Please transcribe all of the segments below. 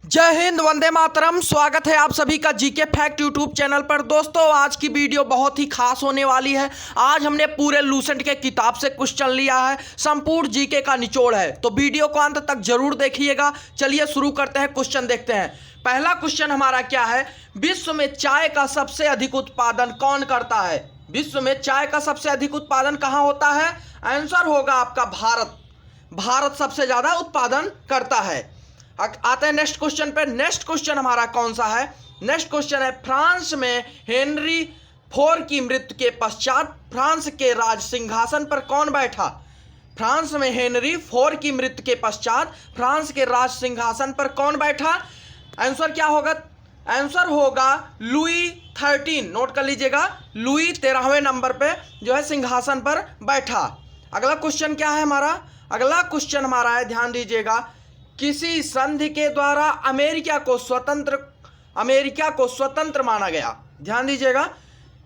जय हिंद, वंदे मातरम। स्वागत है आप सभी का जीके फैक्ट यूट्यूब चैनल पर। दोस्तों, आज की वीडियो बहुत ही खास होने वाली है। आज हमने पूरे लूसेंट के किताब से क्वेश्चन लिया है, संपूर्ण जीके का निचोड़ है, तो वीडियो को अंत तक जरूर देखिएगा। चलिए शुरू करते हैं, क्वेश्चन देखते हैं। पहला क्वेश्चन हमारा क्या है? विश्व में चाय का सबसे अधिक उत्पादन कौन करता है? विश्व में चाय का सबसे अधिक उत्पादन कहाँ होता है? आंसर होगा आपका भारत। भारत सबसे ज्यादा उत्पादन करता है। आते हैं नेक्स्ट क्वेश्चन पे। नेक्स्ट क्वेश्चन हमारा कौन सा है? नेक्स्ट क्वेश्चन है, फ्रांस में हेनरी IV की मृत्यु के पश्चात फ्रांस के राज सिंहासन पर कौन बैठा? फ्रांस में हेनरी IV की मृत्यु के पश्चात फ्रांस के राज सिंहासन पर कौन बैठा? आंसर क्या होगा? आंसर होगा लुई 13। नोट कर लीजिएगा, लुई 13वें नंबर पे जो है सिंहासन पर बैठा। अगला क्वेश्चन क्या है हमारा? अगला क्वेश्चन हमारा है, ध्यान दीजिएगा, किसी संधि के द्वारा अमेरिका को स्वतंत्र माना गया। ध्यान दीजिएगा,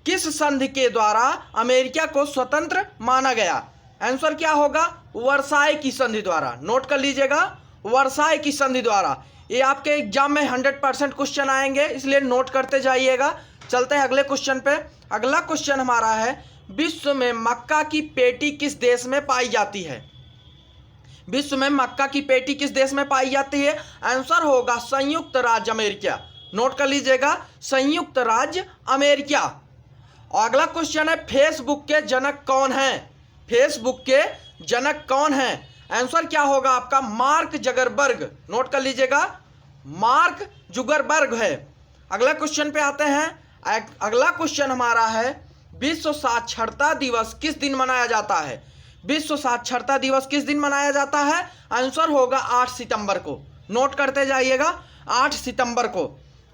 किस संधि के द्वारा अमेरिका को स्वतंत्र माना गया? आंसर क्या होगा? वर्साई की संधि द्वारा। नोट कर लीजिएगा, वर्साई की संधि द्वारा। ये आपके एग्जाम में 100% क्वेश्चन आएंगे, इसलिए नोट करते जाइएगा। चलते हैं अगले क्वेश्चन पे। अगला क्वेश्चन हमारा है, विश्व में मक्का की पेटी किस देश में पाई जाती है? विश्व में मक्का की पेटी किस देश में पाई जाती है? आंसर होगा संयुक्त राज्य अमेरिका। नोट कर लीजिएगा, संयुक्त राज्य अमेरिका। और अगला क्वेश्चन है, फेसबुक के जनक कौन हैं? फेसबुक के जनक कौन हैं? आंसर क्या होगा आपका? Mark Zuckerberg. नोट कर लीजिएगा, मार्क जुगरबर्ग है। अगला क्वेश्चन पे आते हैं। अगला क्वेश्चन हमारा है, विश्व साक्षरता दिवस किस दिन मनाया जाता है? विश्व साक्षरता दिवस किस दिन मनाया जाता है? आंसर होगा 8 सितंबर को। नोट करते जाइएगा, 8 सितंबर को।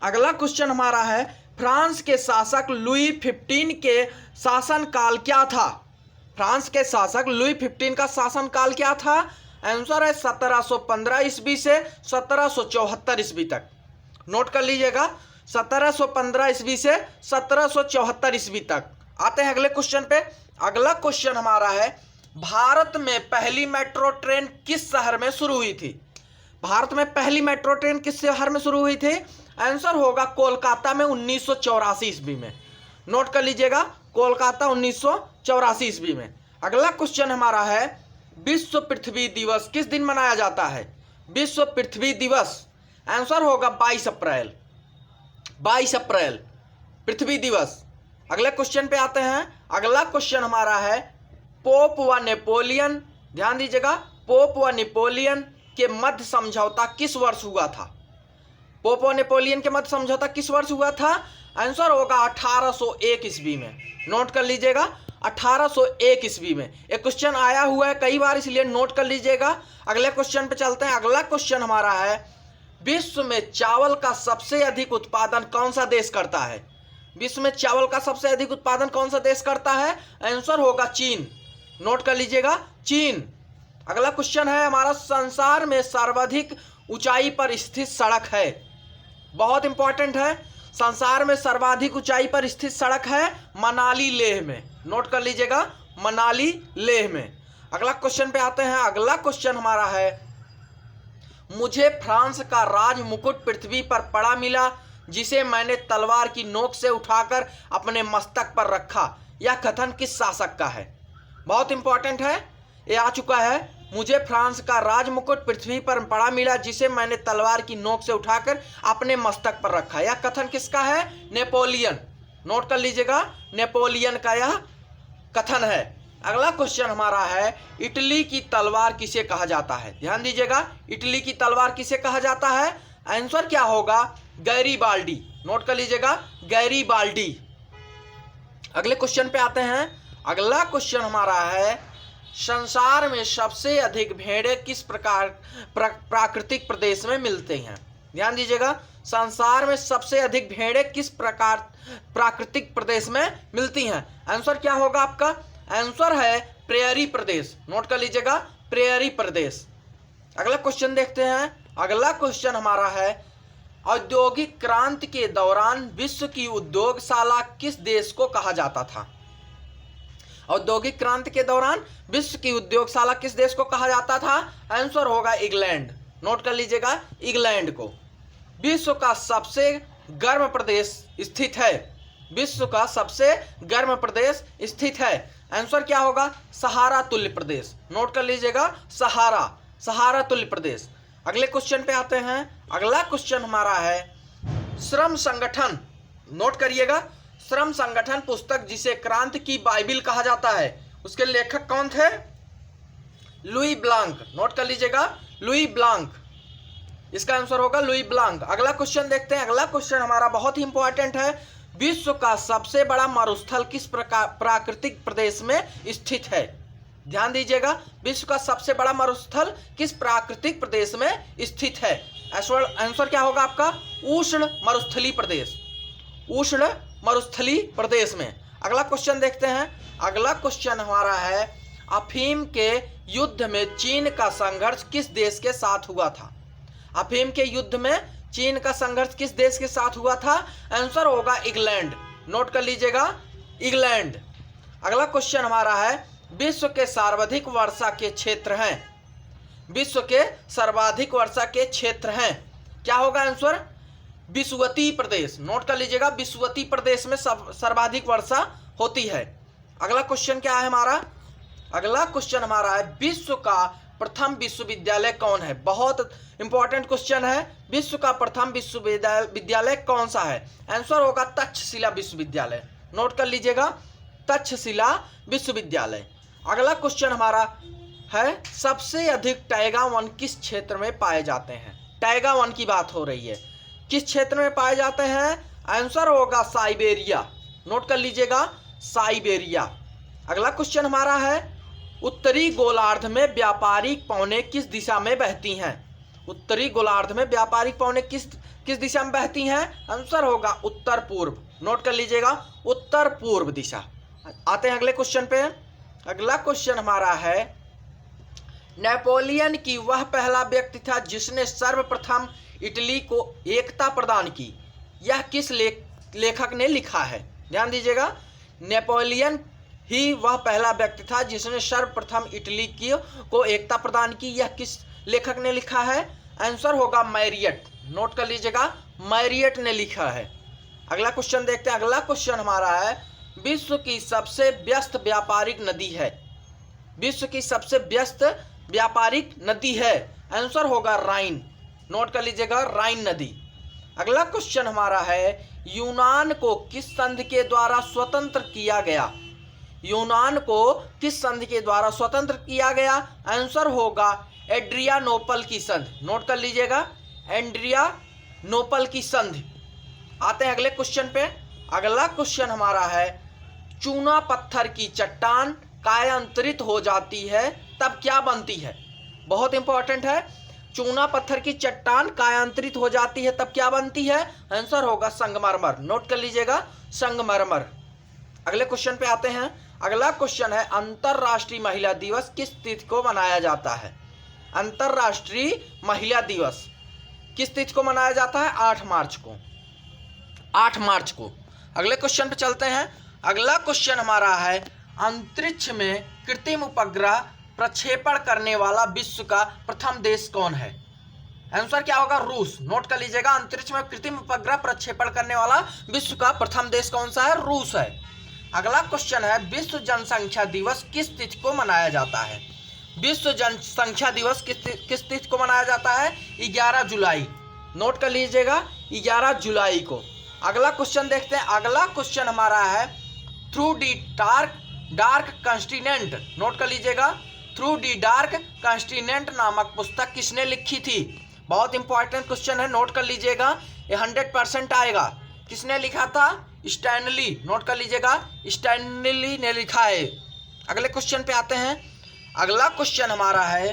अगला क्वेश्चन हमारा है, फ्रांस के शासक लुई 15 के शासनकाल क्या था? फ्रांस के शासक लुई 15 का शासनकाल क्या था? आंसर है 1715 ईस्वी से 1774 ईस्वी तक। नोट कर लीजिएगा, 1715 ईस्वी से 1774 ईस्वी तक। आते हैं अगले क्वेश्चन पे। अगला क्वेश्चन हमारा है, भारत में पहली मेट्रो ट्रेन किस शहर में शुरू हुई थी? भारत में पहली मेट्रो ट्रेन किस शहर में शुरू हुई थी? आंसर होगा कोलकाता में 1984 ईस्वी में। नोट कर लीजिएगा, कोलकाता 1984 ईस्वी में। अगला क्वेश्चन हमारा है, विश्व पृथ्वी दिवस किस दिन मनाया जाता है? विश्व पृथ्वी दिवस आंसर होगा 22 अप्रैल। 22 अप्रैल पृथ्वी दिवस। अगले क्वेश्चन पे आते हैं। अगला क्वेश्चन हमारा है, पोप व नेपोलियन, ध्यान दीजिएगा, पोप व नेपोलियन के मध्य समझौता किस वर्ष हुआ था? पोप व नेपोलियन के मध्य समझौता किस वर्ष हुआ था? आंसर होगा 1801 ईस्वी में। नोट कर लीजिएगा, 1801 ईस्वी में। एक क्वेश्चन आया हुआ है कई बार, इसलिए नोट कर लीजिएगा। अगले क्वेश्चन पे चलते हैं। अगला क्वेश्चन हमारा है, विश्व में चावल का सबसे अधिक उत्पादन कौन सा देश करता है? विश्व में चावल का सबसे अधिक उत्पादन कौन सा देश करता है? आंसर होगा चीन। नोट कर लीजिएगा, चीन। अगला क्वेश्चन है हमारा, संसार में सर्वाधिक ऊंचाई पर स्थित सड़क है? बहुत इंपॉर्टेंट है। संसार में सर्वाधिक ऊंचाई पर स्थित सड़क है मनाली लेह में। नोट कर लीजिएगा, मनाली लेह में। अगला क्वेश्चन पे आते हैं। अगला क्वेश्चन हमारा है, मुझे फ्रांस का राज मुकुट पृथ्वी पर पड़ा मिला, जिसे मैंने तलवार की नोक से उठाकर अपने मस्तक पर रखा। यह कथन किस शासक का है? बहुत इंपॉर्टेंट है, ये आ चुका है, मुझे फ्रांस का राज मुकुट पृथ्वी पर पड़ा मिला, जिसे मैंने तलवार की नोक से उठाकर अपने मस्तक पर रखा। यह कथन किसका है? नेपोलियन। नोट कर लीजिएगा, नेपोलियन का यह कथन है। अगला क्वेश्चन हमारा है, इटली की तलवार किसे कहा जाता है? ध्यान दीजिएगा, इटली की तलवार किसे कहा जाता है? आंसर क्या होगा? गैरीबाल्डी। नोट कर लीजिएगा, गैरीबाल्डी। अगले क्वेश्चन पे आते हैं। अगला क्वेश्चन हमारा है, संसार में सबसे अधिक भेड़ें किस प्रकार प्राकृतिक प्रदेश में मिलते हैं? ध्यान दीजिएगा, संसार में सबसे अधिक भेड़ें किस प्रकार प्राकृतिक प्रदेश में मिलती हैं? आंसर क्या होगा आपका? आंसर है प्रेयरी प्रदेश। नोट कर लीजिएगा, प्रेयरी प्रदेश। अगला क्वेश्चन देखते हैं। अगला क्वेश्चन हमारा है, औद्योगिक क्रांति के दौरान विश्व की उद्योगशाला किस देश को कहा जाता था? औद्योगिक क्रांति के दौरान विश्व की उद्योगशाला किस देश को कहा जाता था? आंसर होगा इंग्लैंड। नोट कर लीजिएगा, इंग्लैंड को। विश्व का सबसे गर्म प्रदेश स्थित है? विश्व का सबसे गर्म प्रदेश स्थित है। आंसर क्या होगा? सहारा तुल्य प्रदेश। नोट कर लीजिएगा, सहारा तुल्य प्रदेश। अगले क्वेश्चन पे आते हैं। अगला क्वेश्चन हमारा है श्रम संगठन। नोट करिएगा, श्रम संगठन पुस्तक जिसे क्रांति की बाइबिल कहा जाता है, उसके लेखक कौन थे? Louis Blanc. नोट कर लीजिएगा, लुई ब्लांक। इसका आंसर होगा लुई ब्लांक। अगला क्वेश्चन देखते हैं। अगला क्वेश्चन हमारा बहुत ही इंपॉर्टेंट है। विश्व का सबसे बड़ा मरुस्थल किस प्राकृतिक प्रदेश में स्थित है? ध्यान दीजिएगा, विश्व का सबसे बड़ा मरुस्थल किस प्राकृतिक प्रदेश में स्थित है? आंसर क्या होगा आपका? उष्ण मरुस्थलीय प्रदेश, उष्ण मरुस्थलीय प्रदेश में। अगला क्वेश्चन देखते हैं। अगला क्वेश्चन हमारा है अफीम के युद्ध में चीन का संघर्ष किस देश के साथ हुआ था? अफीम के युद्ध में चीन का संघर्ष किस देश के साथ हुआ था? आंसर होगा इंग्लैंड। नोट कर लीजिएगा, इंग्लैंड। अगला क्वेश्चन हमारा है विश्व के सर्वाधिक वर्षा के क्षेत्र हैं। विश्व के सर्वाधिक वर्षा के क्षेत्र हैं, क्या होगा आंसर? विषुवतीय प्रदेश। नोट कर लीजिएगा, विषुवतीय प्रदेश में सर्वाधिक वर्षा होती है। अगला क्वेश्चन क्या है हमारा? अगला क्वेश्चन हमारा है विश्व का प्रथम विश्वविद्यालय कौन है? बहुत इंपॉर्टेंट क्वेश्चन है। विश्व का प्रथम विश्वविद्यालय कौन सा है? आंसर होगा तक्षशिला विश्वविद्यालय। नोट कर लीजिएगा, तक्षशिला विश्वविद्यालय। अगला क्वेश्चन हमारा है सबसे अधिक टैगा वन किस क्षेत्र में पाए जाते हैं? टैगा वन की बात हो रही है, किस क्षेत्र में पाए जाते हैं? आंसर होगा साइबेरिया। नोट कर लीजिएगा, साइबेरिया। अगला क्वेश्चन हमारा है उत्तरी गोलार्ध में व्यापारिक पौने किस दिशा में बहती हैं? उत्तरी गोलार्ध में व्यापारिक पौने किस दिशा में बहती हैं? आंसर होगा उत्तर पूर्व। नोट कर लीजिएगा, उत्तर पूर्व दिशा। आते हैं अगले क्वेश्चन पे। अगला क्वेश्चन हमारा है नेपोलियन की वह पहला व्यक्ति था जिसने सर्वप्रथम इटली को एकता प्रदान की, यह किस लेखक ने लिखा है? ध्यान दीजिएगा, नेपोलियन ही वह पहला व्यक्ति था जिसने सर्वप्रथम इटली को एकता प्रदान की, यह किस लेखक ने लिखा है? आंसर होगा मैरियट। नोट कर लीजिएगा, मैरियट ने लिखा है। अगला क्वेश्चन देखते हैं। अगला क्वेश्चन हमारा है विश्व की सबसे व्यस्त व्यापारिक नदी है। विश्व की सबसे व्यस्त व्यापारिक नदी है, आंसर होगा राइन। नोट कर लीजिएगा, राइन नदी। अगला क्वेश्चन हमारा है यूनान को किस संधि के द्वारा स्वतंत्र किया गया? यूनान को किस संधि के द्वारा स्वतंत्र किया गया? आंसर होगा एड्रियानोपल की संधि। नोट कर लीजिएगा, एड्रियानोपल की संधि। आते हैं अगले क्वेश्चन पे। अगला क्वेश्चन हमारा है चूना पत्थर की चट्टान कायांतरित हो जाती है तब क्या बनती है? बहुत इंपॉर्टेंट है। चूना पत्थर की चट्टान कायांतरित हो जाती है तब क्या बनती है? आंसर होगा संगमरमर। नोट कर लीजिएगा, संगमरमर। अगले क्वेश्चन पे आते हैं। अगला क्वेश्चन है अंतरराष्ट्रीय महिला दिवस किस तिथि को मनाया जाता है? अंतरराष्ट्रीय महिला दिवस किस तिथि को मनाया जाता है? 8 मार्च को। 8 मार्च को। अगले क्वेश्चन पे चलते हैं। अगला क्वेश्चन हमारा है अंतरिक्ष में कृत्रिम उपग्रह प्रक्षेपण करने वाला विश्व का प्रथम देश कौन है? आंसर क्या होगा? रूस। नोट कर लीजिएगा, अंतरिक्ष में कृत्रिम उपग्रह प्रक्षेपण करने वाला विश्व का प्रथम देश कौन सा है? रूस है। अगला क्वेश्चन है विश्व जनसंख्या दिवस किस तिथि को मनाया जाता है? विश्व जनसंख्या दिवस किस तिथि को मनाया जाता है? 11 जुलाई। नोट कर लीजिएगा, 11 जुलाई को। अगला क्वेश्चन देखते हैं। अगला क्वेश्चन हमारा है through the Dark continent. Note कर लीजिएगा, थ्रू दी डार्क कंटिनेंट नामक पुस्तक किसने लिखी थी? बहुत इंपॉर्टेंट क्वेश्चन है, नोट कर लीजिएगा, ये 100% आएगा। किसने लिखा था? स्टैनली। नोट कर लीजिएगा, स्टैनली ने लिखा है। अगले क्वेश्चन पे आते हैं। अगला क्वेश्चन हमारा है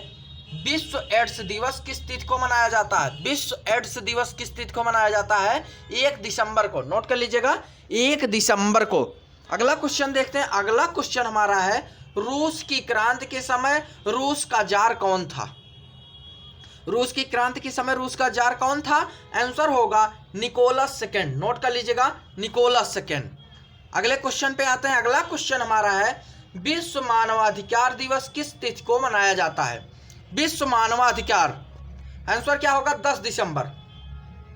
विश्व एड्स दिवस किस तिथि को मनाया जाता है? विश्व एड्स दिवस किस तिथि को मनाया जाता है? 1 दिसंबर को। नोट कर लीजिएगा, 1 दिसंबर को। अगला क्वेश्चन देखते हैं। अगला क्वेश्चन हमारा है रूस की क्रांति के समय रूस का जार कौन था? रूस की क्रांति के समय रूस का जार कौन था? आंसर होगा निकोलस सेकेंड। नोट कर लीजिएगा, निकोलस सेकेंड। अगले क्वेश्चन पे आते हैं। अगला क्वेश्चन हमारा है विश्व मानवाधिकार दिवस किस तिथि को मनाया जाता है? विश्व मानवाधिकार, आंसर क्या होगा? 10 दिसंबर।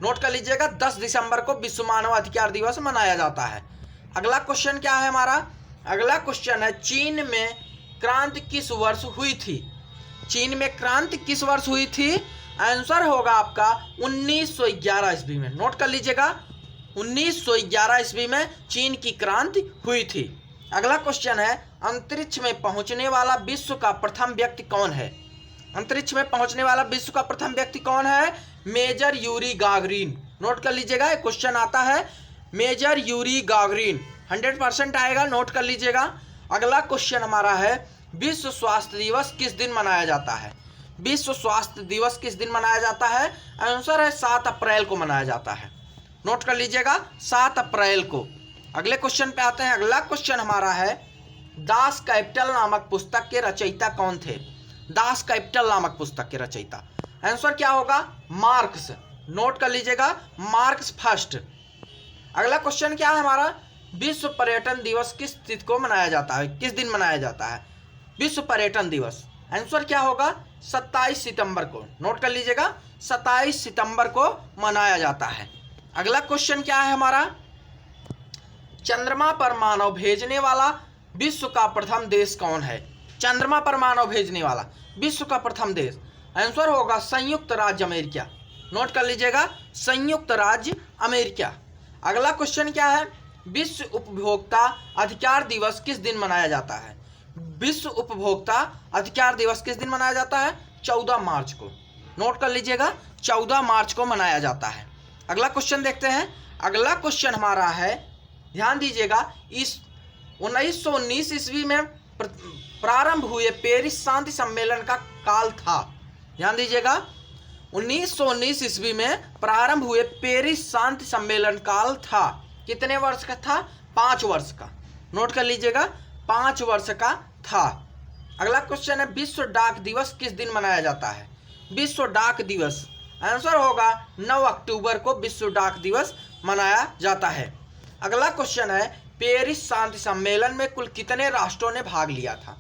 नोट कर लीजिएगा 10 दिसंबर को विश्व मानव अधिकार दिवस मनाया जाता है। अगला क्वेश्चन क्या है हमारा? अगला क्वेश्चन है चीन में क्रांति किस वर्ष हुई थी? चीन में क्रांति किस वर्ष हुई थी? आंसर होगा आपका 1911 ईस्वी में। नोट कर लीजिएगा 1911 ईस्वी में चीन की क्रांति हुई थी। अगला क्वेश्चन है अंतरिक्ष में पहुंचने वाला विश्व का प्रथम व्यक्ति कौन है? अंतरिक्ष में पहुंचने वाला विश्व का प्रथम व्यक्ति कौन है? Major Yuri Gagarin. नोट कर लीजिएगा, एक क्वेश्चन आता है मेजर यूरी गागरिन, 100% आएगा, नोट कर लीजिएगा। अगला क्वेश्चन हमारा है विश्व स्वास्थ्य दिवस किस दिन मनाया जाता है? विश्व स्वास्थ्य दिवस किस दिन मनाया जाता है? आंसर है 7 अप्रैल को मनाया जाता है। नोट कर लीजिएगा 7 अप्रैल को। अगले क्वेश्चन पे आते हैं। अगला क्वेश्चन हमारा है दास कैपिटल नामक पुस्तक के रचयिता कौन थे? दास कैपिटल नामक पुस्तक के रचयिता, आंसर क्या होगा? मार्क्स। नोट कर लीजिएगा मार्क्स फर्स्ट। अगला क्वेश्चन क्या है हमारा? विश्व पर्यटन दिवस किस तिथि को मनाया जाता है? किस दिन मनाया जाता है विश्व पर्यटन दिवस? आंसर क्या होगा? 27 सितंबर को। नोट कर लीजिएगा 27 सितंबर को मनाया जाता है। अगला क्वेश्चन क्या है हमारा? चंद्रमा पर मानव भेजने वाला विश्व का प्रथम देश कौन है? चंद्रमा पर मानव भेजने वाला विश्व का प्रथम देश, आंसर होगा संयुक्त राज्य अमेरिका। नोट कर लीजिएगा संयुक्त राज्य अमेरिका। अगला क्वेश्चन क्या है? विश्व उपभोक्ता अधिकार दिवस किस दिन मनाया जाता है? विश्व उपभोक्ता अधिकार दिवस किस दिन मनाया जाता है? 14 मार्च को। नोट कर लीजिएगा 14 मार्च को मनाया जाता है। अगला क्वेश्चन देखते हैं। अगला क्वेश्चन हमारा है, ध्यान दीजिएगा, इस 1919 ईस्वी में प्रारंभ हुए पेरिस शांति सम्मेलन का काल था। ध्यान दीजिएगा 1919 ईस्वी में प्रारंभ हुए पेरिस शांति सम्मेलन काल था। कितने वर्ष का था? 5 वर्ष का। नोट कर लीजिएगा 5 वर्ष का था। अगला क्वेश्चन है विश्व डाक दिवस किस दिन मनाया जाता है? विश्व डाक दिवस, आंसर होगा 9 अक्टूबर को विश्व डाक दिवस मनाया जाता है। अगला क्वेश्चन है पेरिस शांति सम्मेलन में कुल कितने राष्ट्रों ने भाग लिया था?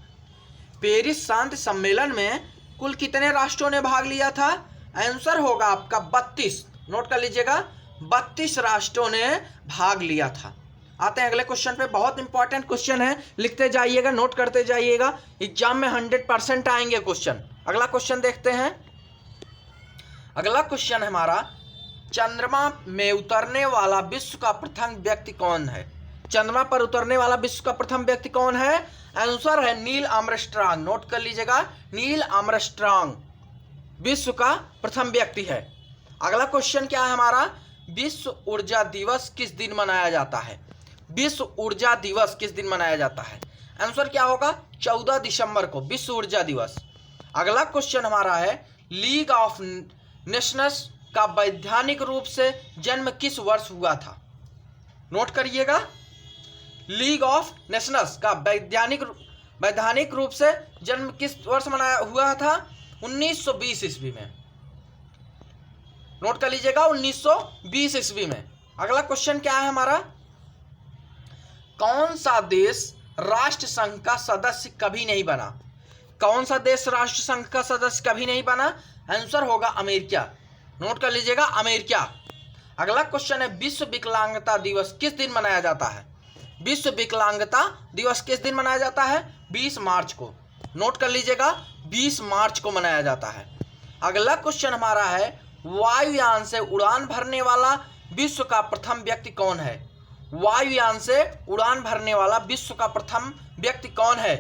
पेरिस शांति सम्मेलन में कुल कितने राष्ट्रों ने भाग लिया था? आंसर होगा आपका 32। नोट कर लीजिएगा 32 राष्ट्रों ने भाग लिया था। आते हैं अगले क्वेश्चन पे, बहुत इंपॉर्टेंट क्वेश्चन है, लिखते जाइएगा, नोट करते जाइएगा, एग्जाम में 100% आएंगे क्वेश्चन। अगला क्वेश्चन देखते हैं। अगला क्वेश्चन हमारा चंद्रमा में उतरने वाला विश्व का प्रथम व्यक्ति कौन है? चंद्रमा पर उतरने वाला विश्व का प्रथम व्यक्ति कौन है? आंसर है नील आर्मस्ट्रांग। नोट कर लीजिएगा नील आर्मस्ट्रांग विश्व का प्रथम व्यक्ति है। अगला क्वेश्चन क्या है हमारा? विश्व ऊर्जा दिवस किस दिन मनाया जाता है? विश्व ऊर्जा दिवस किस दिन मनाया जाता है? आंसर क्या होगा? 14 दिसंबर को विश्व ऊर्जा दिवस। अगला क्वेश्चन हमारा है लीग ऑफ नेशंस का वैधानिक रूप से जन्म किस वर्ष हुआ था? नोट करिएगा लीग ऑफ नेशंस का वैधानिक रूप से जन्म किस वर्ष मनाया हुआ था? 1920 ईस्वी में। नोट कर लीजिएगा 1920 ईस्वी में। अगला क्वेश्चन क्या है हमारा? कौन सा देश राष्ट्र संघ का सदस्य कभी नहीं बना? कौन सा देश राष्ट्र संघ का सदस्य कभी नहीं बना? आंसर होगा अमेरिका। नोट कर लीजिएगा अमेरिका। अगला क्वेश्चन है विश्व विकलांगता दिवस किस दिन मनाया जाता है? विश्व विकलांगता दिवस किस दिन मनाया जाता है? 20 मार्च को। नोट कर लीजिएगा 20 मार्च को मनाया जाता है। अगला क्वेश्चन हमारा है वायुयान से उड़ान भरने वाला विश्व का प्रथम व्यक्ति कौन है? वायुयान से उड़ान भरने वाला विश्व का प्रथम व्यक्ति कौन है?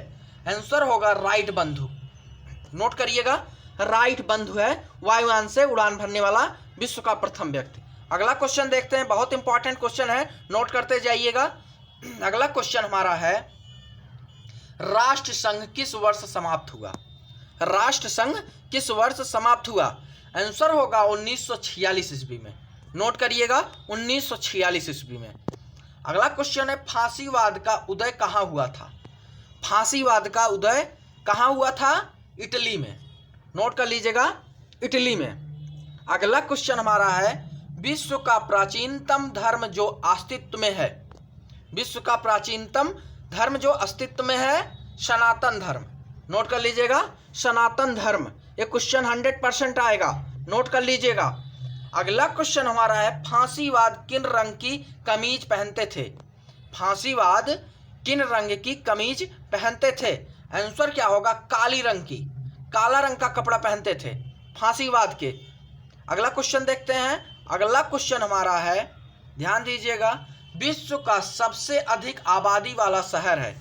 आंसर होगा राइट बंधु। नोट करिएगा राइट बंधु है वायुयान से उड़ान भरने वाला विश्व का प्रथम व्यक्ति। अगला क्वेश्चन देखते हैं, बहुत इंपॉर्टेंट क्वेश्चन है, नोट करते जाइएगा। अगला क्वेश्चन हमारा है राष्ट्र संघ किस वर्ष समाप्त हुआ? राष्ट्र संघ किस वर्ष समाप्त हुआ? आंसर होगा 1946 ईस्वी में। नोट करिएगा 1946 ईस्वी में। अगला क्वेश्चन है फांसीवाद का उदय कहाँ हुआ था? फांसीवाद का उदय कहाँ हुआ था? इटली में। नोट कर लीजिएगा इटली में। अगला क्वेश्चन हमारा है विश्व का प्राचीनतम धर्म जो अस्तित्व में है? विश्व का प्राचीनतम धर्म जो अस्तित्व में है सनातन धर्म। नोट कर लीजिएगा सनातन धर्म। ये क्वेश्चन 100% आएगा, नोट कर लीजिएगा। अगला क्वेश्चन हमारा है फांसीवाद किन रंग की कमीज पहनते थे? फांसीवाद किन रंग की कमीज पहनते थे? आंसर क्या होगा? काली रंग की, काला रंग का कपड़ा पहनते थे फांसीवाद के। अगला क्वेश्चन देखते हैं। अगला क्वेश्चन हमारा है, ध्यान दीजिएगा, विश्व का सबसे अधिक आबादी वाला शहर है।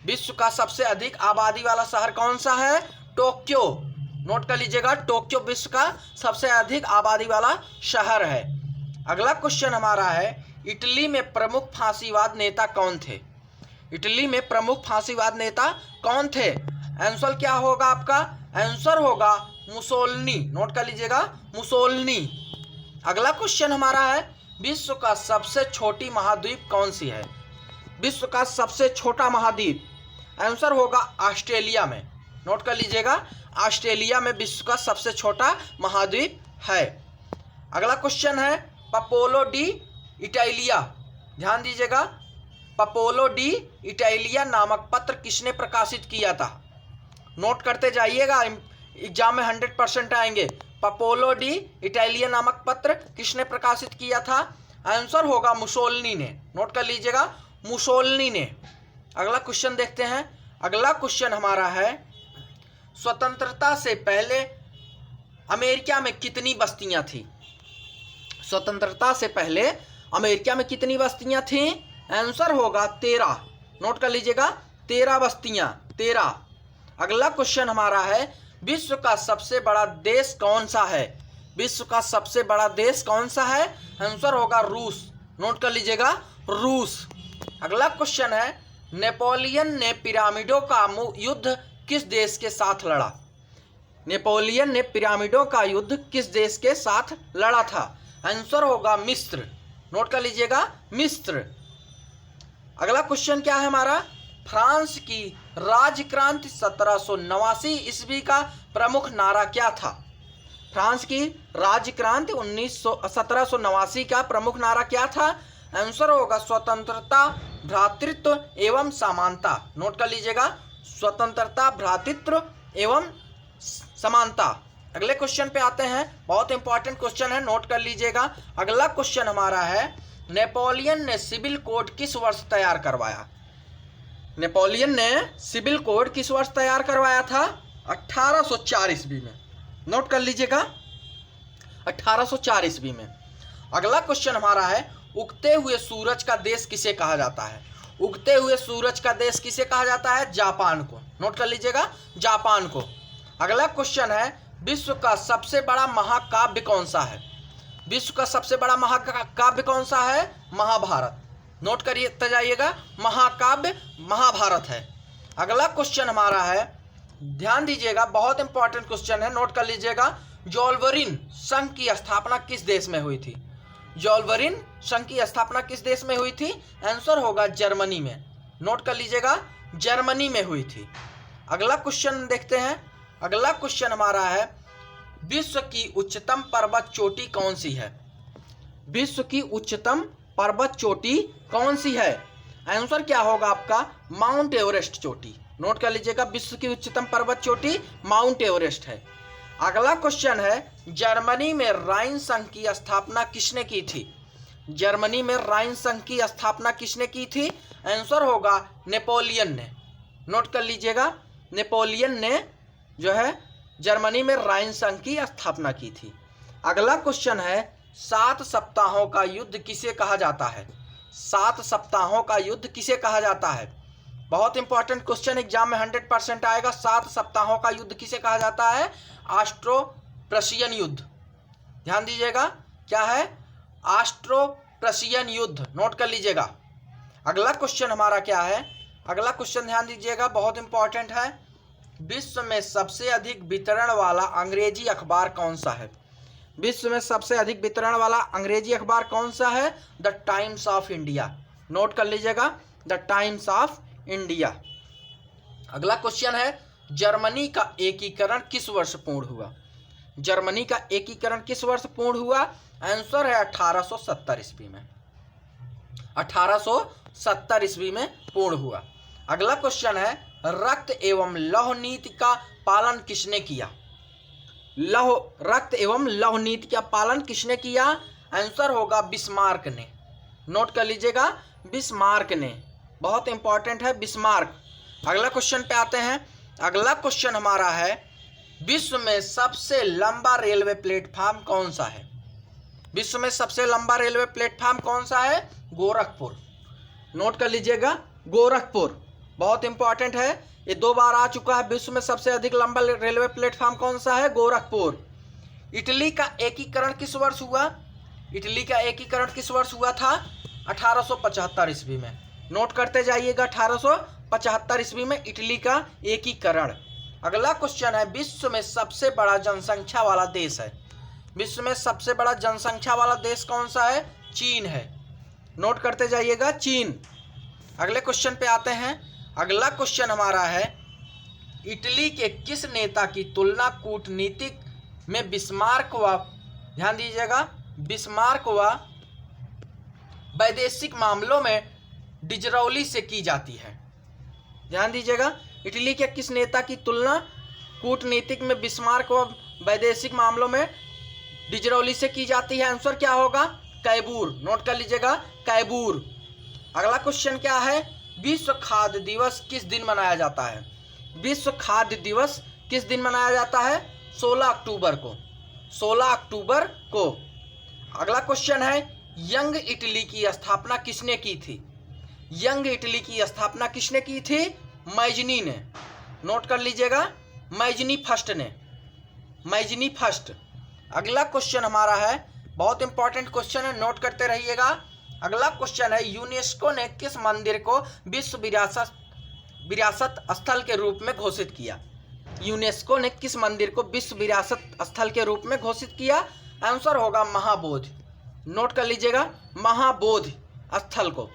विश्व का सबसे अधिक आबादी वाला शहर कौन सा है? टोक्यो। नोट कर लीजिएगा, टोक्यो विश्व का सबसे अधिक आबादी वाला शहर है। अगला क्वेश्चन हमारा है, इटली में प्रमुख फांसीवाद नेता कौन थे? इटली में प्रमुख फांसीवाद नेता कौन थे? आंसर क्या होगा आपका? आंसर होगा मुसोलिनी। नोट कर लीजिएगा, मुसोलिनी। अगला क्वेश्चन हमारा है, विश्व का सबसे छोटी महाद्वीप कौन सी है? विश्व का सबसे छोटा महाद्वीप, आंसर होगा ऑस्ट्रेलिया में। नोट कर लीजिएगा, ऑस्ट्रेलिया में विश्व का सबसे छोटा महाद्वीप है। अगला क्वेश्चन है, पपोलो डी इटालिया। ध्यान दीजिएगा, पपोलो डी इटालिया नामक पत्र किसने प्रकाशित किया था? नोट करते जाइएगा, एग्जाम में 100% आएंगे। पपोलो डी इटालिया नामक पत्र किसने प्रकाशित किया था? आंसर होगा मुसोलिनी ने। नोट कर लीजिएगा, मुसोलिनी ने। अगला क्वेश्चन देखते हैं। अगला क्वेश्चन हमारा है, स्वतंत्रता से पहले अमेरिका में कितनी बस्तियां थी? स्वतंत्रता से पहले अमेरिका में कितनी बस्तियां थीं? आंसर होगा 13। नोट कर लीजिएगा, 13 बस्तियां, 13। अगला क्वेश्चन हमारा है, विश्व का सबसे बड़ा देश कौन सा है? विश्व का सबसे बड़ा देश कौन सा है? आंसर होगा रूस। नोट कर लीजिएगा, रूस। अगला क्वेश्चन है, नेपोलियन ने पिरामिडों का युद्ध किस देश के साथ लड़ा? नेपोलियन ने पिरामिडों का युद्ध किस देश के साथ लड़ा था? आंसर होगा मिस्र। नोट कर लीजिएगा, मिस्र। अगला क्वेश्चन क्या है हमारा, फ्रांस की राजक्रांति 1789 ईस्वी का प्रमुख नारा क्या था? फ्रांस की राजक्रांति 1789 का प्रमुख नारा क्या था? आंसर होगा स्वतंत्रता, भ्रातृत्व एवं समानता। नोट कर लीजिएगा, स्वतंत्रता, भ्रातृत्व एवं समानता। अगले क्वेश्चन पे आते हैं, बहुत इंपॉर्टेंट क्वेश्चन है, नोट कर लीजिएगा। अगला क्वेश्चन हमारा है, नेपोलियन ने सिविल कोड किस वर्ष तैयार करवाया? नेपोलियन ने सिविल कोड किस वर्ष तैयार करवाया था? 1804 ईस्वी में। नोट कर लीजिएगा, 1804 ईस्वी में। अगला क्वेश्चन हमारा है, उगते हुए सूरज का देश किसे कहा जाता है? उगते हुए सूरज का देश किसे कहा जाता है? जापान को। नोट कर लीजिएगा, जापान को। अगला क्वेश्चन है, विश्व का सबसे बड़ा महाकाव्य कौन सा है? विश्व का सबसे बड़ा महाकाव्य कौन सा है? महाभारत। नोट करिए जाइएगा, महाकाव्य महाभारत है। अगला क्वेश्चन हमारा है, ध्यान दीजिएगा, बहुत इंपॉर्टेंट क्वेश्चन है, नोट कर लीजिएगा, जोल्वरिन संघ की स्थापना किस देश में हुई थी? जोल्वरिन संघ की स्थापना किस देश में हुई थी? आंसर होगा जर्मनी में। नोट कर लीजिएगा, जर्मनी में हुई थी। अगला क्वेश्चन देखते हैं। अगला क्वेश्चन हमारा है, विश्व की उच्चतम पर्वत चोटी कौन सी है? विश्व की उच्चतम पर्वत चोटी कौन सी है? आंसर क्या होगा आपका? माउंट एवरेस्ट चोटी। नोट कर लीजिएगा, विश्व की उच्चतम पर्वत चोटी माउंट एवरेस्ट है। अगला क्वेश्चन है, जर्मनी में राइन संघ की स्थापना किसने की थी? जर्मनी में राइन संघ की स्थापना किसने की थी? आंसर होगा नेपोलियन ने। नोट कर लीजिएगा, नेपोलियन ने जो है जर्मनी में राइन संघ की स्थापना की थी। अगला क्वेश्चन है, 7 सप्ताहों का युद्ध किसे कहा जाता है? 7 सप्ताहों का युद्ध किसे कहा जाता है? बहुत इंपॉर्टेंट क्वेश्चन, एग्जाम में 100% आएगा। 7 सप्ताहों का युद्ध किसे कहा जाता है? ऑस्ट्रो प्रशियन युद्ध। ध्यान दीजिएगा, क्या है? ऑस्ट्रो प्रशियन युद्ध। नोट कर लीजिएगा। अगला क्वेश्चन हमारा क्या है? अगला क्वेश्चन ध्यान दीजिएगा, बहुत इंपॉर्टेंट है, विश्व में सबसे अधिक वितरण वाला अंग्रेजी अखबार कौन सा है? विश्व में सबसे अधिक वितरण वाला अंग्रेजी अखबार कौन सा है? The times of India. Note कर लीजिएगा, द टाइम्स ऑफ इंडिया। अगला क्वेश्चन है, जर्मनी का एकीकरण किस वर्ष पूर्ण हुआ? जर्मनी का एकीकरण किस वर्ष पूर्ण हुआ? आंसर है 1870 ईस्वी में। 1870 ईस्वी में पूर्ण हुआ। अगला क्वेश्चन है, रक्त एवं लौह नीति का पालन किसने किया? लौह रक्त एवं लौह नीति का पालन किसने किया? आंसर होगा बिस्मार्क ने। नोट कर लीजिएगा, बिस्मार्क ने, बहुत इंपॉर्टेंट है बिस्मार्क। अगला क्वेश्चन पे आते हैं। अगला क्वेश्चन हमारा है, विश्व में सबसे लंबा रेलवे प्लेटफॉर्म कौन सा है? विश्व में सबसे लंबा रेलवे प्लेटफॉर्म कौन सा है? गोरखपुर। नोट कर लीजिएगा, गोरखपुर बहुत इंपॉर्टेंट है, ये 2 बार आ चुका है। विश्व में सबसे अधिक लंबा रेलवे प्लेटफॉर्म कौन सा है? गोरखपुर। इटली का एकीकरण किस वर्ष हुआ? इटली का एकीकरण किस वर्ष हुआ था? 1875 ईस्वी में। नोट करते जाइएगा, 1875 ईस्वी में इटली का एकीकरण। अगला क्वेश्चन है, विश्व में सबसे बड़ा जनसंख्या वाला देश है। विश्व में सबसे बड़ा जनसंख्या वाला देश कौन सा है? चीन है। नोट करते जाइएगा, चीन। अगले क्वेश्चन पे आते हैं। अगला क्वेश्चन हमारा है, इटली के किस नेता की तुलना कूटनीतिक में बिस्मार्क व, ध्यान दीजिएगा, बिस्मार्क व वैदेशिक मामलों में डिजरौली से की जाती है? ध्यान दीजिएगा, इटली के किस नेता की तुलना कूटनीतिक में बिस्मार्क व वैदेशिक मामलों में डिजरौली से की जाती है? आंसर क्या होगा? कैबूर। नोट कर लीजिएगा, कैबूर। अगला क्वेश्चन क्या है, विश्व खाद्य दिवस किस दिन मनाया जाता है? विश्व खाद्य दिवस किस दिन मनाया जाता है? 16 अक्टूबर को। 16 अक्टूबर को। अगला क्वेश्चन है, यंग इटली की स्थापना किसने की थी? यंग इटली की स्थापना किसने की थी? मैजनी ने। नोट कर लीजिएगा, मैजनी फर्स्ट ने, मैजनी फर्स्ट। अगला क्वेश्चन हमारा है, बहुत इंपॉर्टेंट क्वेश्चन है, नोट करते रहिएगा। अगला क्वेश्चन है, यूनेस्को ने किस मंदिर को विश्व विरासत स्थल के रूप में घोषित किया? यूनेस्को ने किस मंदिर को विश्व विरासत स्थल के रूप में घोषित किया? आंसर होगा महाबोधि। नोट कर लीजिएगा, महाबोधि स्थल को।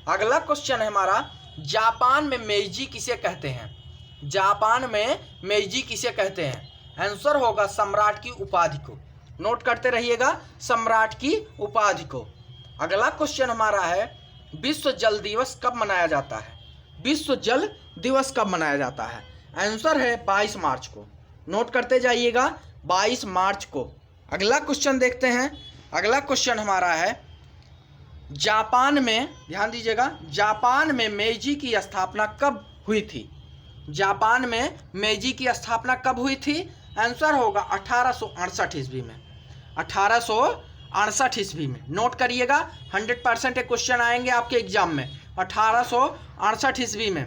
अगला क्वेश्चन है हमारा, जापान में मेइजी किसे कहते हैं? जापान में मेइजी किसे कहते हैं? आंसर होगा सम्राट की उपाधि को। नोट करते रहिएगा, सम्राट की उपाधि को। अगला क्वेश्चन हमारा है, विश्व जल दिवस कब मनाया जाता है? विश्व जल दिवस कब मनाया जाता है? आंसर है 22 मार्च को। नोट करते जाइएगा, 22 मार्च को। अगला क्वेश्चन देखते हैं। अगला क्वेश्चन हमारा है, जापान में, ध्यान दीजिएगा, जापान में मेइजी की स्थापना कब हुई थी? जापान में मेइजी की स्थापना कब हुई थी? आंसर होगा 1868 ईस्वी में। 1868 ईस्वी में। नोट करिएगा, 100% क्वेश्चन आएंगे आपके एग्जाम में, 1868 ईस्वी में।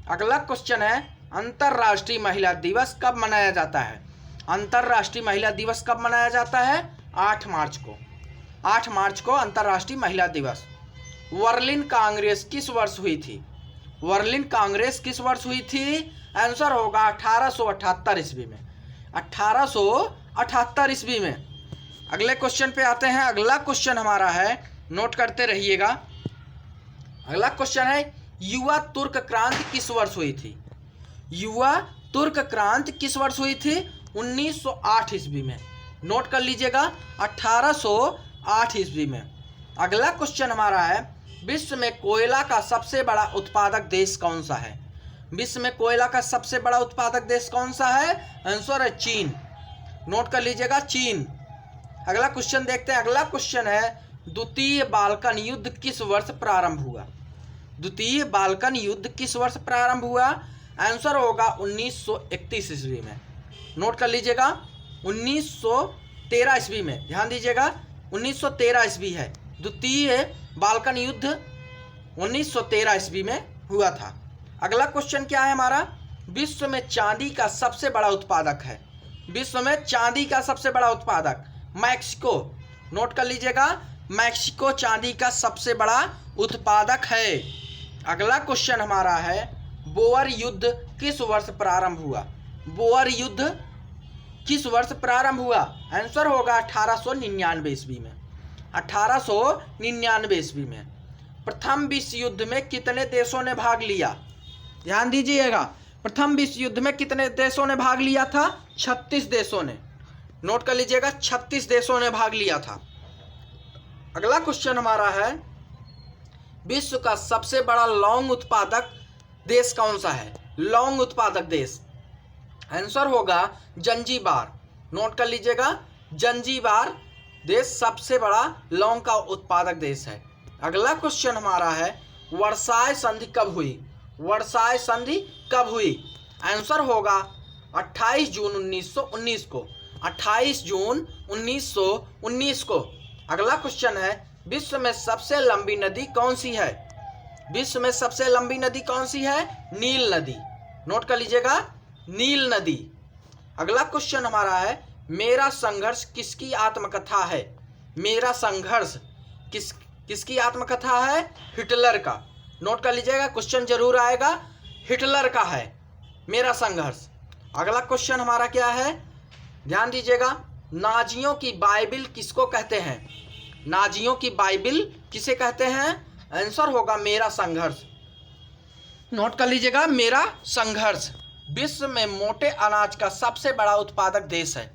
अगला क्वेश्चन है, अंतर्राष्ट्रीय महिला दिवस कब मनाया जाता है? अंतर्राष्ट्रीय महिला दिवस कब मनाया जाता है? 8 मार्च को। 8 मार्च को अंतर्राष्ट्रीय महिला दिवस। बर्लिन कांग्रेस किस वर्ष हुई थी? बर्लिन कांग्रेस किस वर्ष हुई थी? आंसर होगा 1878 ईस्वी में। 1878 ईस्वी में। अगले क्वेश्चन पे आते हैं। अगला क्वेश्चन हमारा है, नोट करते रहिएगा। अगला क्वेश्चन है, युवा तुर्क क्रांति किस वर्ष हुई थी? युवा तुर्क क्रांति किस वर्ष हुई थी? 1908 ईस्वी में। नोट कर लीजिएगा, 1808 ईस्वी में। अगला क्वेश्चन हमारा है, विश्व में कोयला का सबसे बड़ा उत्पादक देश कौन सा है? विश्व में कोयला का सबसे बड़ा उत्पादक देश कौन सा है? आंसर है चीन। नोट कर लीजिएगा, चीन। अगला क्वेश्चन देखते हैं। अगला क्वेश्चन है, द्वितीय बाल्कन युद्ध किस वर्ष प्रारंभ हुआ? द्वितीय बाल्कन युद्ध किस वर्ष प्रारंभ हुआ? आंसर होगा 1931 ईस्वी में। नोट कर लीजिएगा, 1913 ईस्वी में। ध्यान दीजिएगा, 1913 ईस्वी है। द्वितीय बाल्कन युद्ध 1913 ईस्वी में हुआ था। अगला क्वेश्चन क्या है हमारा, विश्व में चांदी का सबसे बड़ा उत्पादक है? विश्व में चांदी का सबसे बड़ा उत्पादक मैक्सिको। नोट कर लीजिएगा, मैक्सिको चांदी का सबसे बड़ा उत्पादक है। अगला क्वेश्चन हमारा है, बोअर युद्ध किस वर्ष प्रारंभ हुआ? बोअर युद्ध किस वर्ष प्रारंभ हुआ? आंसर होगा 1899 ईस्वी में। 1899 ईस्वी में। प्रथम विश्व युद्ध में कितने देशों ने भाग लिया? ध्यान दीजिएगा, प्रथम विश्व युद्ध में कितने देशों ने भाग लिया था? 36 देशों ने। नोट कर लीजिएगा, 36 देशों ने भाग लिया था। अगला क्वेश्चन हमारा है, विश्व का सबसे बड़ा लौंग उत्पादक देश कौन सा है? लौंग उत्पादक देश। आंसर होगा जंजीबार। नोट कर लीजिएगा, जंजीबार देश सबसे बड़ा लौंग का उत्पादक देश है। अगला क्वेश्चन हमारा है, वर्साय संधि कब हुई? वर्साय संधि कब हुई? आंसर होगा 28 जून 1919 को। 28 जून 1919 को। अगला क्वेश्चन है, विश्व में सबसे लंबी नदी कौन सी है? विश्व में सबसे लंबी नदी कौन सी है? नील नदी। नोट कर लीजिएगा, नील नदी। अगला क्वेश्चन हमारा है, मेरा संघर्ष किसकी आत्मकथा है? मेरा संघर्ष किसकी आत्मकथा है? हिटलर का। नोट कर लीजिएगा, क्वेश्चन जरूर आएगा, हिटलर का है मेरा संघर्ष। अगला क्वेश्चन हमारा क्या है, ध्यान दीजिएगा, नाजियों की बाइबिल किसको कहते हैं? नाजियों की बाइबिल किसे कहते हैं? आंसर होगा मेरा संघर्ष। नोट कर लीजिएगा, मेरा संघर्ष। विश्व में मोटे अनाज का सबसे बड़ा उत्पादक देश है।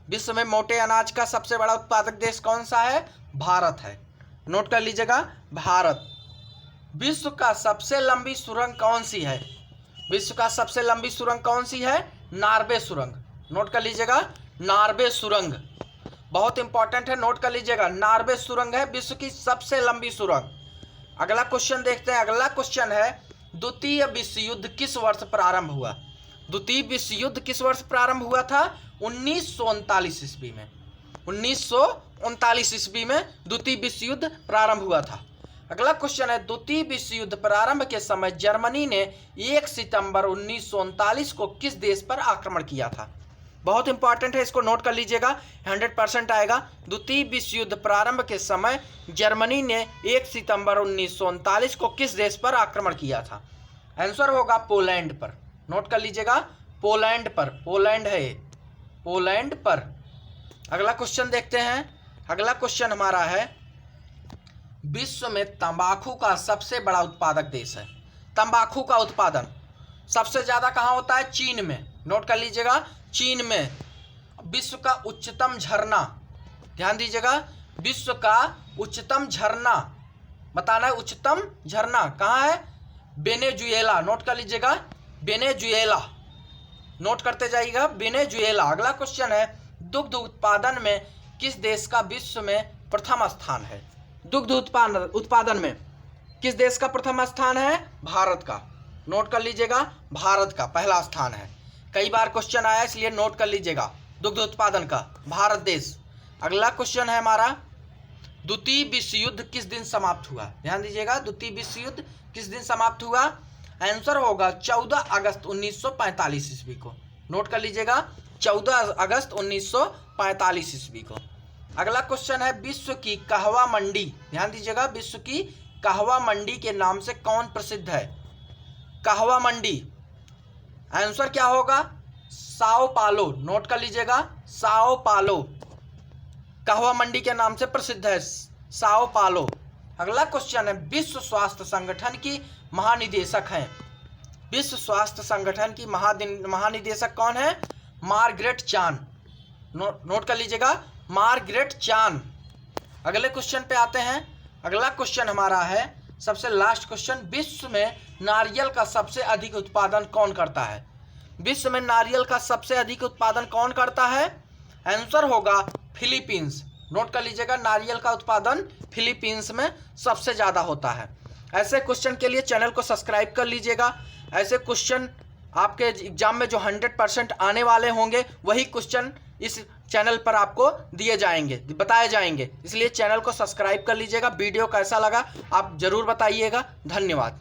विश्व में मोटे अनाज का सबसे बड़ा उत्पादक देश कौन सा है? भारत है। नोट कर लीजिएगा, भारत। विश्व का सबसे लंबी सुरंग कौन सी है? विश्व का सबसे लंबी सुरंग कौन सी है? नार्वे सुरंग। नोट कर लीजिएगा, नार्वे सुरंग बहुत इंपॉर्टेंट है, नोट कर लीजिएगा, नार्वे सुरंग है विश्व की सबसे लंबी सुरंग। अगला क्वेश्चन देखते हैं। अगला क्वेश्चन है, द्वितीय विश्व युद्ध किस वर्ष प्रारंभ हुआ? द्वितीय विश्व युद्ध किस वर्ष प्रारंभ हुआ था? 1939 ईस्वी में। 1939 ईस्वी में द्वितीय विश्व युद्ध प्रारंभ हुआ था। अगला क्वेश्चन है, द्वितीय विश्व युद्ध प्रारंभ के समय जर्मनी ने 1 सितंबर 1939 को किस देश पर आक्रमण किया था? बहुत इंपॉर्टेंट है, इसको नोट कर लीजिएगा, 100% आएगा। द्वितीय विश्व युद्ध प्रारंभ के समय जर्मनी ने 1 सितंबर 1939 को किस देश पर आक्रमण किया था? आंसर होगा पोलैंड पर। नोट कर लीजिएगा, पोलैंड पर। पोलैंड है ये, पोलैंड पर। अगला क्वेश्चन देखते हैं। अगला क्वेश्चन हमारा है, विश्व में तंबाकू का सबसे बड़ा उत्पादक देश है। तंबाकू का उत्पादन सबसे ज्यादा कहाँ होता है? चीन में। नोट कर लीजिएगा, चीन में। विश्व का उच्चतम झरना, ध्यान दीजिएगा, विश्व का उच्चतम झरना बताना है। उच्चतम झरना कहाँ है? वेनेजुएला। नोट कर लीजिएगा, वेनेजुएला। नोट करते जाइएगा, वेनेजुएला। अगला क्वेश्चन है, दुग्ध उत्पादन में किस देश का विश्व में प्रथम स्थान है? दुग्ध उत्पादन में किस देश का प्रथम स्थान है? भारत का। नोट कर लीजिएगा, भारत का पहला स्थान है। कई बार क्वेश्चन आया इसलिए नोट कर लीजिएगा, दुग्ध उत्पादन का भारत देश। अगला क्वेश्चन है हमारा, द्वितीय विश्व युद्ध किस दिन समाप्त हुआ? ध्यान दीजिएगा, द्वितीय विश्व युद्ध किस दिन समाप्त हुआ? आंसर होगा 14 अगस्त 1945 ईस्वी को। नोट कर लीजिएगा, 14 अगस्त 1945 ईस्वी को। अगला क्वेश्चन है, विश्व की कहवा मंडी, ध्यान दीजिएगा, विश्व की कहवा मंडी के नाम से कौन प्रसिद्ध है? कहवा मंडी। आंसर क्या होगा? साओ पालो। नोट कर लीजिएगा, साओ पालो कहवा मंडी के नाम से प्रसिद्ध है, साओ पालो। अगला क्वेश्चन है, विश्व स्वास्थ्य संगठन की महानिदेशक हैं। विश्व स्वास्थ्य संगठन की महानिदेशक कौन है? मार्गरेट चान। नोट कर लीजिएगा, मार्गरेट चान। अगले क्वेश्चन पे आते हैं। अगला क्वेश्चन हमारा है, सबसे लास्ट क्वेश्चन, विश्व में नारियल का सबसे अधिक उत्पादन कौन करता है? विश्व में नारियल का सबसे अधिक उत्पादन कौन करता है? आंसर होगा फिलीपींस। नोट कर लीजिएगा, नारियल का उत्पादन फिलीपींस में सबसे ज़्यादा होता है। ऐसे क्वेश्चन के लिए चैनल को सब्सक्राइब कर लीजिएगा। ऐसे क्वेश्चन आपके एग्जाम में जो 100% आने वाले होंगे वही क्वेश्चन इस चैनल पर आपको दिए जाएंगे, बताए जाएंगे। इसलिए चैनल को सब्सक्राइब कर लीजिएगा। वीडियो कैसा लगा आप ज़रूर बताइएगा। धन्यवाद।